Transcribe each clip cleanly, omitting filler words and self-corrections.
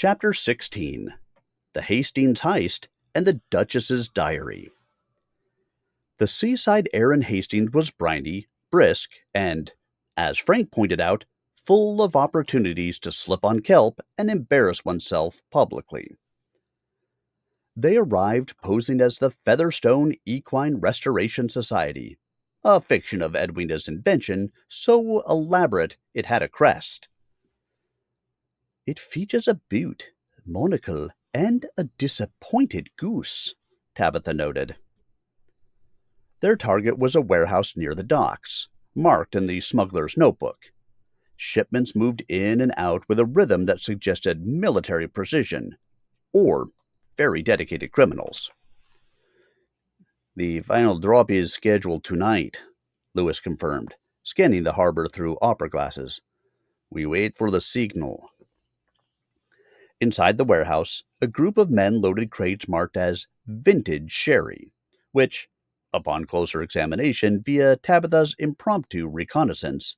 Chapter 16. The Hastings Heist and the Duchess's Diary. The seaside air in Hastings was briny, brisk, and, as Frank pointed out, full of opportunities to slip on kelp and embarrass oneself publicly. They arrived posing as the Featherstone Equine Restoration Society, a fiction of Edwina's invention so elaborate it had a crest. It features a boot, monocle, and a disappointed goose, Tabitha noted. Their target was a warehouse near the docks, marked in the smuggler's notebook. Shipments moved in and out with a rhythm that suggested military precision, or very dedicated criminals. The final drop is scheduled tonight, Lewis confirmed, scanning the harbor through opera glasses. We wait for the signal. Inside the warehouse, a group of men loaded crates marked as vintage sherry, which, upon closer examination via Tabitha's impromptu reconnaissance,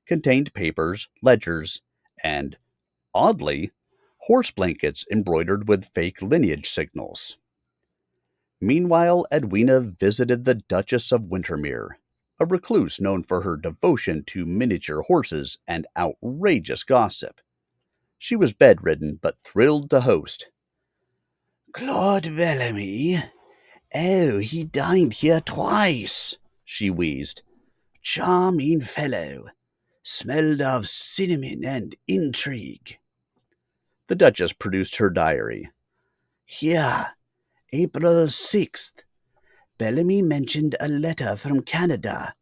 contained papers, ledgers, and, oddly, horse blankets embroidered with fake lineage signals. Meanwhile, Edwina visited the Duchess of Wintermere, a recluse known for her devotion to miniature horses and outrageous gossip. She was bedridden, but thrilled to host. Claude Bellamy? Oh, he dined here twice, she wheezed. Charming fellow. Smelled of cinnamon and intrigue. The Duchess produced her diary. Here, April 6th. Bellamy mentioned a letter from Canada.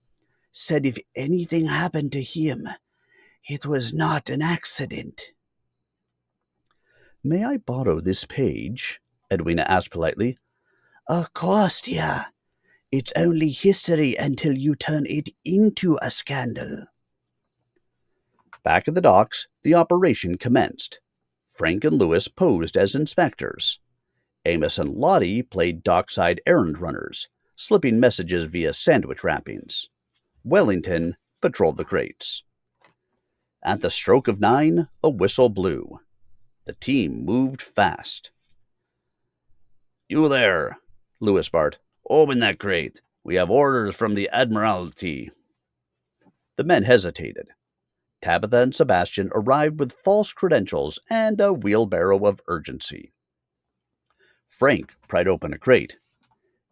Said if anything happened to him, it was not an accident. May I borrow this page? Edwina asked politely. Of course, dear. It's only history until you turn it into a scandal. Back at the docks, the operation commenced. Frank and Lewis posed as inspectors. Amos and Lottie played dockside errand runners, slipping messages via sandwich wrappings. Wellington patrolled the crates. At the stroke of 9, a whistle blew. The team moved fast. You there, Lewis barked. Open that crate. We have orders from the Admiralty. The men hesitated. Tabitha and Sebastian arrived with false credentials and a wheelbarrow of urgency. Frank pried open a crate.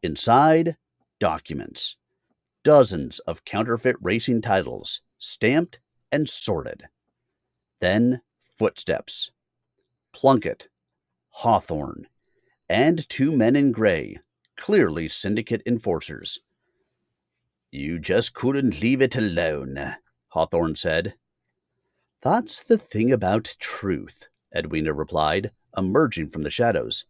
Inside, documents. Dozens of counterfeit racing titles, stamped and sorted. Then footsteps. Plunkett, Hawthorne, and 2 men in gray, clearly syndicate enforcers. You just couldn't leave it alone, Hawthorne said. That's the thing about truth, Edwina replied, emerging from the shadows.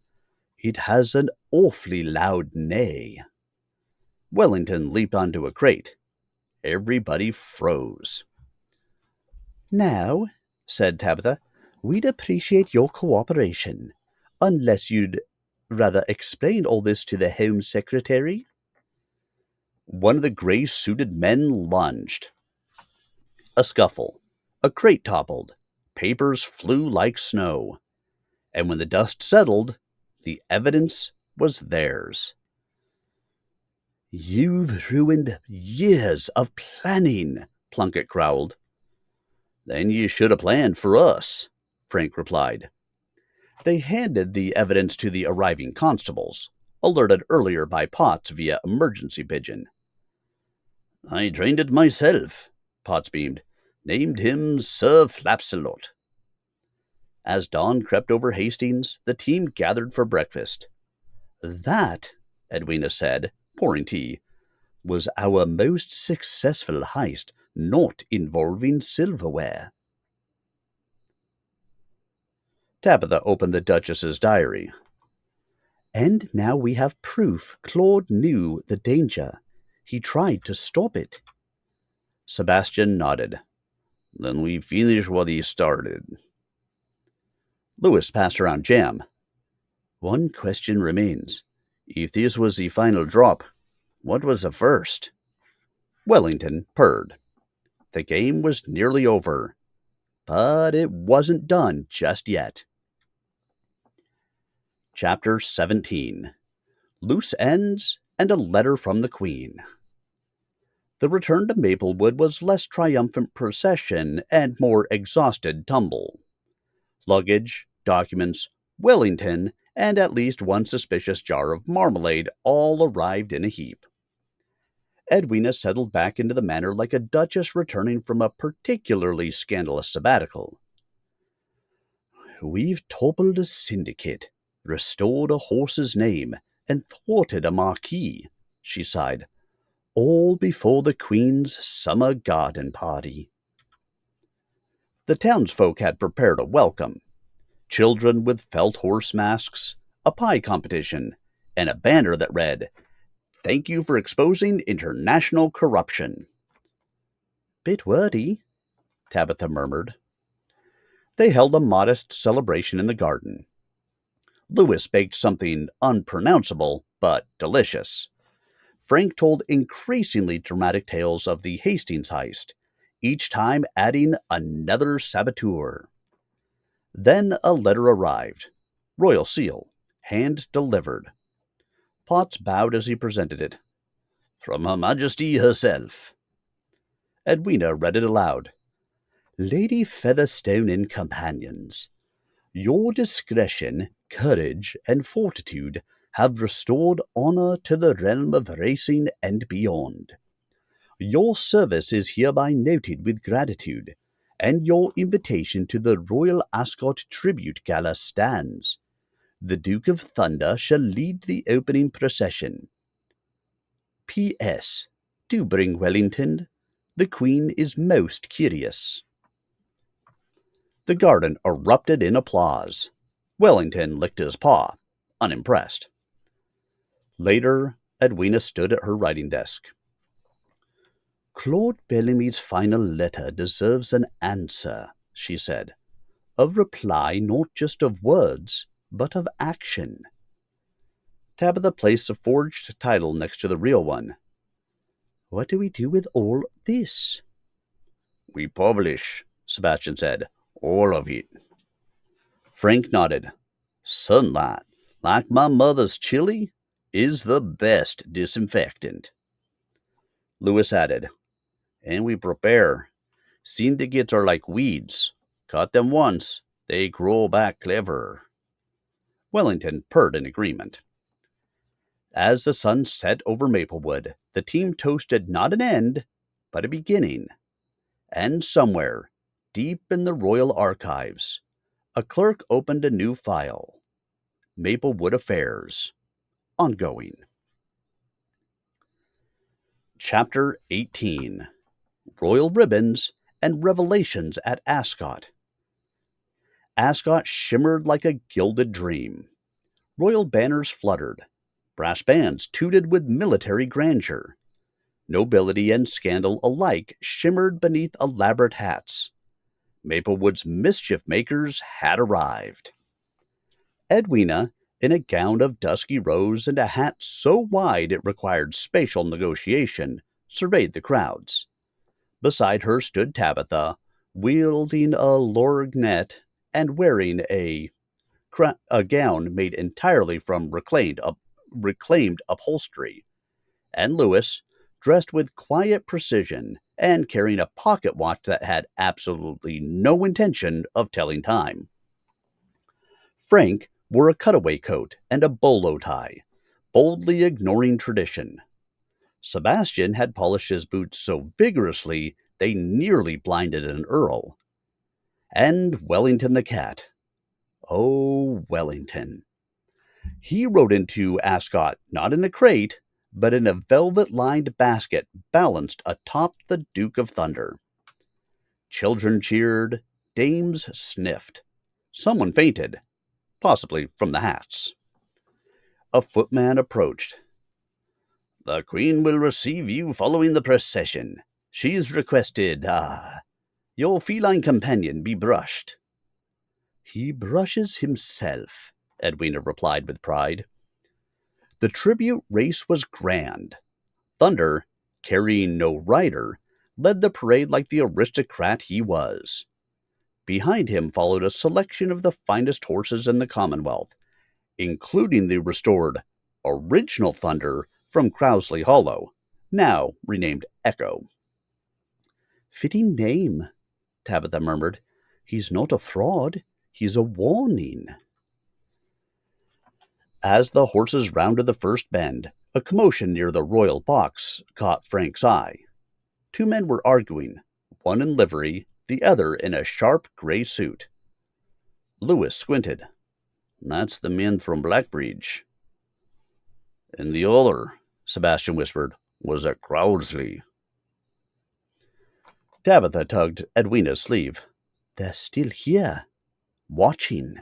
It has an awfully loud neigh. Wellington leaped onto a crate. Everybody froze. Now, said Tabitha, we'd appreciate your cooperation, unless you'd rather explain all this to the Home Secretary. One of the gray-suited men lunged. A scuffle. A crate toppled. Papers flew like snow. And when the dust settled, the evidence was theirs. You've ruined years of planning, Plunkett growled. Then you should have planned for us, Frank replied. They handed the evidence to the arriving constables, alerted earlier by Potts via emergency pigeon. I trained it myself, Potts beamed. Named him Sir Flapsalot. As dawn crept over Hastings, the team gathered for breakfast. That, Edwina said, pouring tea, was our most successful heist not involving silverware. Tabitha opened the Duchess's diary. And now we have proof Claude knew the danger. He tried to stop it. Sebastian nodded. Then we finish what he started. Lewis passed around jam. One question remains. If this was the final drop, what was the first? Wellington purred. The game was nearly over. But it wasn't done just yet. Chapter 17. Loose Ends and a Letter from the Queen. The return to Maplewood was less triumphant procession and more exhausted tumble. Luggage, documents, Wellington, and at least one suspicious jar of marmalade all arrived in a heap. Edwina settled back into the manor like a duchess returning from a particularly scandalous sabbatical. "We've toppled a syndicate, restored a horse's name, and thwarted a marquis," she sighed, "all before the Queen's summer garden party." The townsfolk had prepared a welcome. Children with felt horse masks, a pie competition, and a banner that read, "Thank you for exposing international corruption." "Bit wordy," Tabitha murmured. They held a modest celebration in the garden. Louis baked something unpronounceable but delicious. Frank told increasingly dramatic tales of the Hastings heist, each time adding another saboteur. Then a letter arrived, royal seal, hand-delivered. Potts bowed as he presented it. "From Her Majesty herself." Edwina read it aloud. "Lady Featherstone and companions, your discretion, courage, and fortitude have restored honor to the realm of racing and beyond. Your service is hereby noted with gratitude, and your invitation to the Royal Ascot Tribute Gala stands. The Duke of Thunder shall lead the opening procession. P.S. Do bring Wellington. The Queen is most curious." The garden erupted in applause. Wellington licked his paw, unimpressed. Later, Edwina stood at her writing desk. "Claude Bellamy's final letter deserves an answer," she said. "A reply not just of words, but of action." Tabitha placed a forged title next to the real one. "What do we do with all this?" "We publish," Sebastian said. "All of it." Frank nodded. "Sunlight, like my mother's chili, is the best disinfectant." Louis added, "And we prepare. Syndicates are like weeds. Cut them once, they grow back cleverer." Wellington purred in agreement. As the sun set over Maplewood, the team toasted not an end, but a beginning. And somewhere, deep in the royal archives, a clerk opened a new file. Maplewood Affairs. Ongoing. Chapter 18. Royal Ribbons and Revelations at Ascot. Ascot shimmered like a gilded dream. Royal banners fluttered. Brass bands tooted with military grandeur. Nobility and scandal alike shimmered beneath elaborate hats. Maplewood's mischief makers had arrived. Edwina, in a gown of dusky rose and a hat so wide it required spatial negotiation, surveyed the crowds. Beside her stood Tabitha, wielding a lorgnette and wearing a gown made entirely from reclaimed upholstery, and Louis, dressed with quiet precision and carrying a pocket watch that had absolutely no intention of telling time. Frank wore a cutaway coat and a bolo tie, boldly ignoring tradition. Sebastian had polished his boots so vigorously they nearly blinded an earl. And Wellington the cat. Oh, Wellington. He rode into Ascot not in a crate, but in a velvet-lined basket balanced atop the Duke of Thunder. Children cheered, dames sniffed. Someone fainted, possibly from the hats. A footman approached. "The Queen will receive you following the procession. She's requested, your feline companion be brushed." "He brushes himself," Edwina replied with pride. The tribute race was grand. Thunder, carrying no rider, led the parade like the aristocrat he was. Behind him followed a selection of the finest horses in the Commonwealth, including the restored original thunder from Crowsley Hollow, now renamed Echo. Fitting name, Tabitha murmured. He's not a fraud, he's a warning. As the horses rounded the first bend, a commotion near the royal box caught Frank's eye. 2 men were arguing, one in livery, the other in a sharp gray suit. Lewis squinted. That's the men from Blackbridge. And the other, Sebastian whispered, was at Crowdsley. Tabitha tugged Edwina's sleeve. They're still here, watching.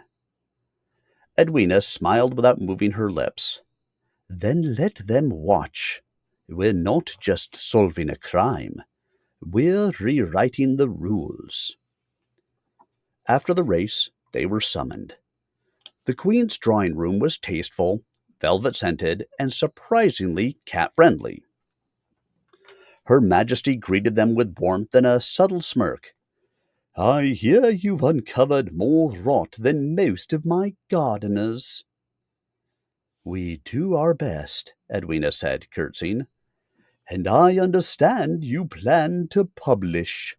Edwina smiled without moving her lips. Then let them watch. We're not just solving a crime. We're rewriting the rules. After the race, they were summoned. The Queen's drawing room was tasteful, velvet-scented, and surprisingly cat-friendly. Her Majesty greeted them with warmth and a subtle smirk. I hear you've uncovered more rot than most of my gardeners. We do our best, Edwina said, curtsying. And I understand you plan to publish.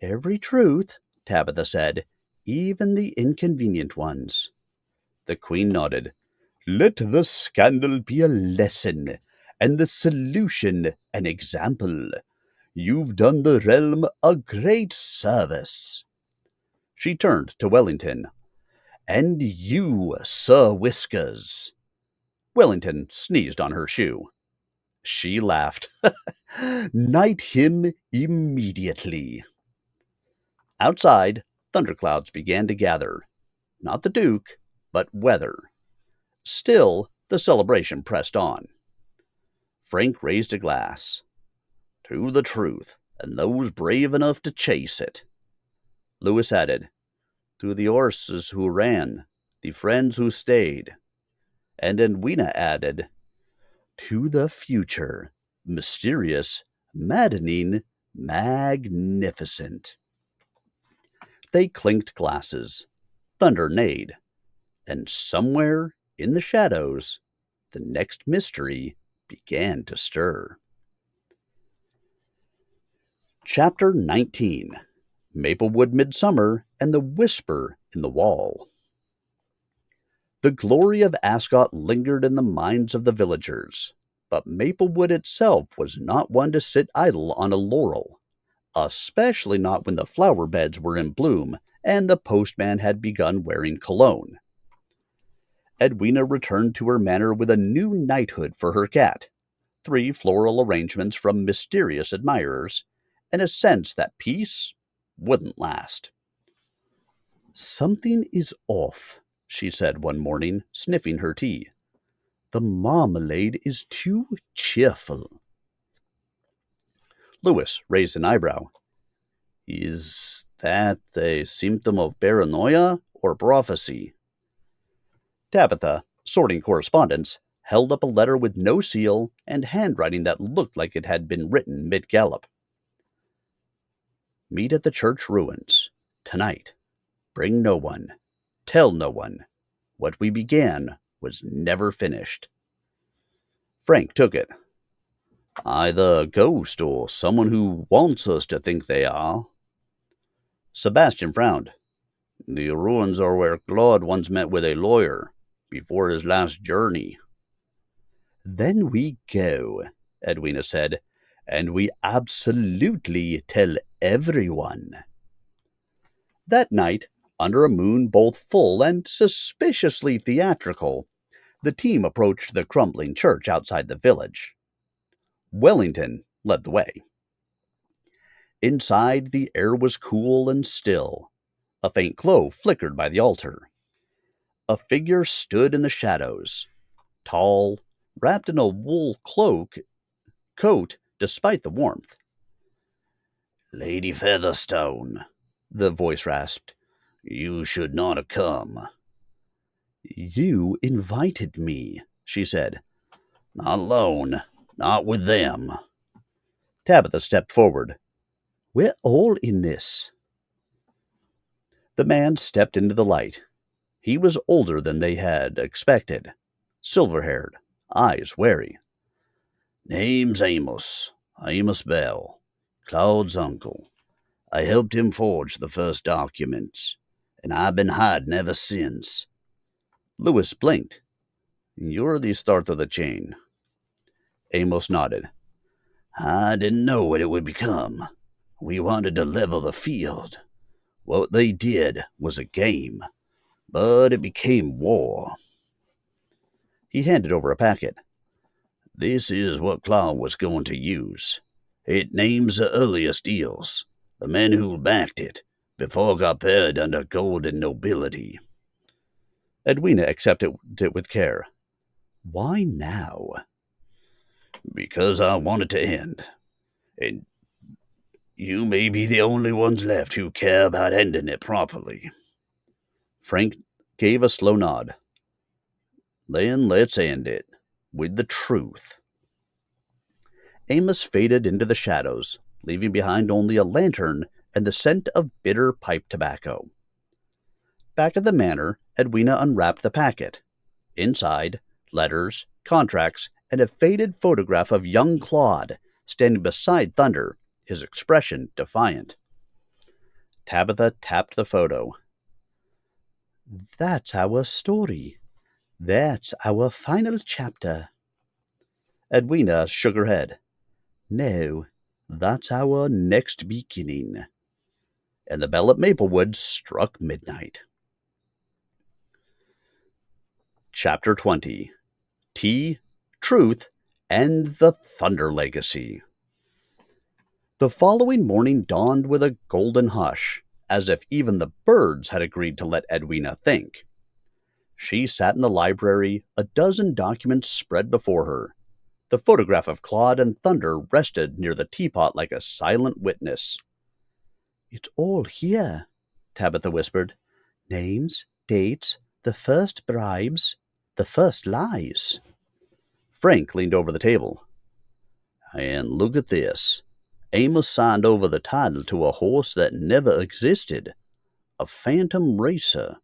Every truth, Tabitha said, even the inconvenient ones. The Queen nodded. Let the scandal be a lesson, and the solution an example. You've done the realm a great service. She turned to Wellington. And you, Sir Whiskers. Wellington sneezed on her shoe. She laughed. Knight him immediately. Outside, thunderclouds began to gather. Not the Duke, but weather. Still, the celebration pressed on. Frank raised a glass. To the truth, and those brave enough to chase it. Lewis added, To the horses who ran, the friends who stayed. And Edwina added, To the future, mysterious, maddening, magnificent. They clinked glasses. Thunder neighed. And somewhere in the shadows, the next mystery began to stir. Chapter 19. Maplewood Midsummer and the Whisper in the Wall. The glory of Ascot lingered in the minds of the villagers, but Maplewood itself was not one to sit idle on a laurel, especially not when the flower beds were in bloom and the postman had begun wearing cologne. Edwina returned to her manor with a new knighthood for her cat, 3 floral arrangements from mysterious admirers, and a sense that peace wouldn't last. Something is off, she said one morning, sniffing her tea. The marmalade is too cheerful. Lewis raised an eyebrow. Is that a symptom of paranoia or prophecy? Tabitha, sorting correspondence, held up a letter with no seal and handwriting that looked like it had been written mid-gallop. Meet at the church ruins. Tonight. Bring no one. Tell no one. What we began was never finished. Frank took it. Either a ghost or someone who wants us to think they are. Sebastian frowned. The ruins are where Claude once met with a lawyer before his last journey. Then we go, Edwina said, and we absolutely tell everyone. That night, under a moon both full and suspiciously theatrical, the team approached the crumbling church outside the village. Wellington led the way. Inside, the air was cool and still. A faint glow flickered by the altar. A figure stood in the shadows, tall, wrapped in a wool coat despite the warmth. Lady Featherstone, the voice rasped, you should not have come. You invited me, she said. Not alone, not with them. Tabitha stepped forward. We're all in this. The man stepped into the light. He was older than they had expected, silver-haired, eyes wary. Name's Amos Bell, Claude's uncle. I helped him forge the first documents, and I've been hiding ever since. Lewis blinked. You're the start of the chain. Amos nodded. I didn't know what it would become. We wanted to level the field. What they did was a game, but it became war. He handed over a packet. This is what Claude was going to use. It names the earliest deals, the men who backed it, before it got paid under golden nobility. Edwina accepted it with care. Why now? Because I want it to end. And you may be the only ones left who care about ending it properly. Frank gave a slow nod. Then let's end it with the truth. Amos faded into the shadows, leaving behind only a lantern and the scent of bitter pipe tobacco. Back at the manor, Edwina unwrapped the packet. Inside, letters, contracts, and a faded photograph of young Claude standing beside Thunder, his expression defiant. Tabitha tapped the photo. That's our story. That's our final chapter. Edwina shook her head. No, that's our next beginning. And the bell at Maplewood struck midnight. Chapter 20. Tea, Truth, and the Thunder Legacy. The following morning dawned with a golden hush, as if even the birds had agreed to let Edwina think. She sat in the library, a dozen documents spread before her. The photograph of Claude and Thunder rested near the teapot like a silent witness. It's all here, Tabitha whispered. Names, dates, the first bribes, the first lies. Frank leaned over the table. And look at this. Amos signed over the title to a horse that never existed. A phantom racer.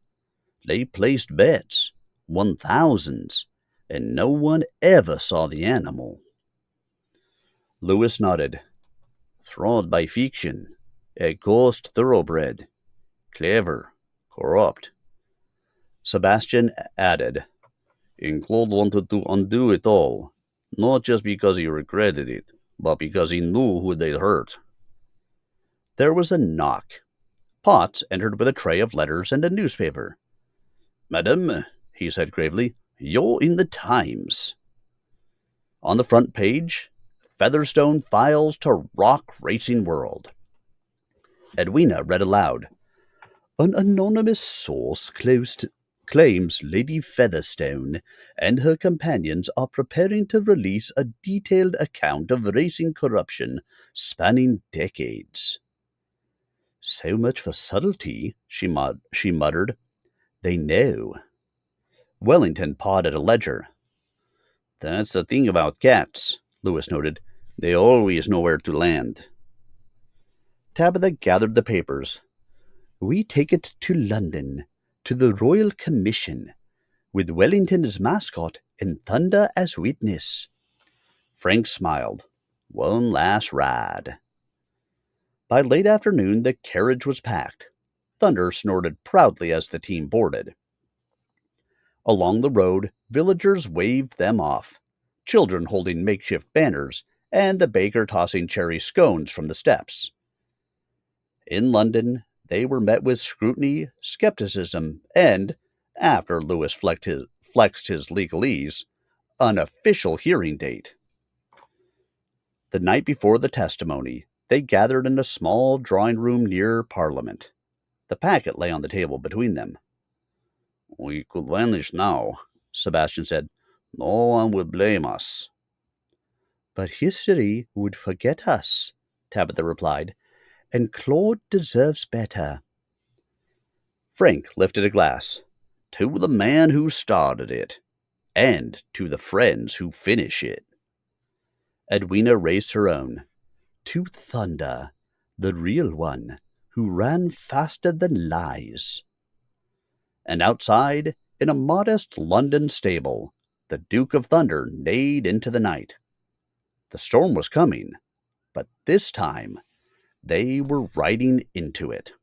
They placed bets, won thousands, and no one ever saw the animal. Lewis nodded. Fraud by fiction. A ghost thoroughbred. Clever. Corrupt. Sebastian added, And Claude wanted to undo it all, not just because he regretted it, but because he knew who they'd hurt. There was a knock. Potts entered with a tray of letters and a newspaper. Madam, he said gravely, you're in the Times. On the front page, Featherstone files to Rock Racing World. Edwina read aloud. An anonymous source claims Lady Featherstone and her companions are preparing to release a detailed account of racing corruption spanning decades. So much for subtlety, she muttered. They know. Wellington pawed at a ledger. That's the thing about cats, Lewis noted. They always know where to land. Tabitha gathered the papers. We take it to London, to the Royal Commission, with Wellington as mascot and Thunder as witness. Frank smiled. One last ride. By late afternoon, the carriage was packed. Thunder snorted proudly as the team boarded. Along the road, villagers waved them off, children holding makeshift banners, and the baker tossing cherry scones from the steps. In London, they were met with scrutiny, skepticism, and, after Lewis flexed his legalese, an official hearing date. The night before the testimony, they gathered in a small drawing room near Parliament. The packet lay on the table between them. We could vanish now, Sebastian said. No one would blame us. But history would forget us, Tabitha replied, and Claude deserves better. Frank lifted a glass. To the man who started it, and to the friends who finish it. Edwina raised her own. To Thunder, the real one, who ran faster than lies. And outside, in a modest London stable, the Duke of Thunder neighed into the night. The storm was coming, but this time they were riding into it.